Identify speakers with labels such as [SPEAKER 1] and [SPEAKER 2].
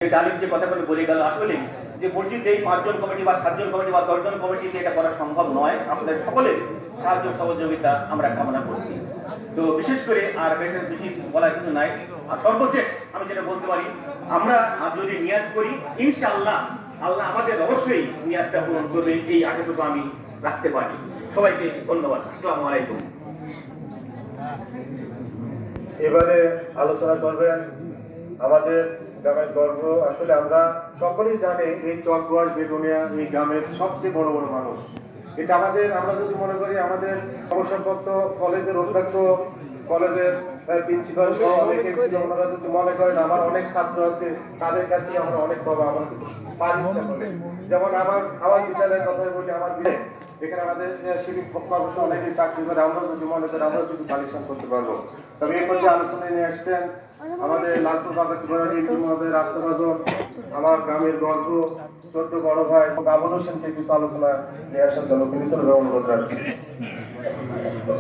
[SPEAKER 1] ডালিম যে কথাগুলো বলে গেল, আসলে যে মসজিদ এই 5 জন কমিটি বা 7 জন কমিটি বা 10 জন কমিটিতে এটা করা সম্ভব নয়। আপনাদের সকলের সাহায্য সহযোগিতা আমরা কামনা করছি। তো বিশেষ করে আর বেশি বলার কিছু নাই। আর সর্বশেষ আমি যেটা বলতে পারি, আমরা যদি নিয়াত করি, ইনশাআল্লাহ আল্লাহ আমাদের অবশ্যই নিয়াতটা পূরণ করবে, এই আশাটুকু আমি রাখতে পারি। সবাইকে ধন্যবাদ। আসসালামু আলাইকুম।
[SPEAKER 2] এবারে আলোচনা করবেন আমাদের গ্রামের গর্ব। আসলে আমরা সকলেই জানি এই চকবাস বেগুনিয়া এই গ্রামের সবচেয়ে বড় বড় মানুষ। এটা আমাদের, আমরা যদি মনে করি আমাদের অবসরপ্রাপ্ত কলেজের অধ্যক্ষ, কলেজের প্রিন্সিপাল সহ অনেকে ছিল, ওনারা যদি মনে করেন আমার অনেক ছাত্র আছে, তাদের কাছে আমরা অনেক পাবো, আমার পারি ইচ্ছা করে। যেমন আমার বিচারের কথাই বলি, আমার এখানে আমাদের শিক্ষক প্রফেসর অনেকে চাকরি করে, আমরা যদি মনে করি আমরা যদি কালেকশন করতে পারবো। তবে এই পর্যায়ে আলোচনায় নিয়ে আসছেন আমাদের লালপুর বাগাতিপাড়ার এমপি মহোদয়, রাষ্ট্রবাদক, আমার গ্রামের গর্ব, ছোট্ট বড় ভাই আবুল হোসেনকে কিছু আলোচনা নিয়ে আসার জন্য বিনীতভাবে অনুরোধ রাখছি।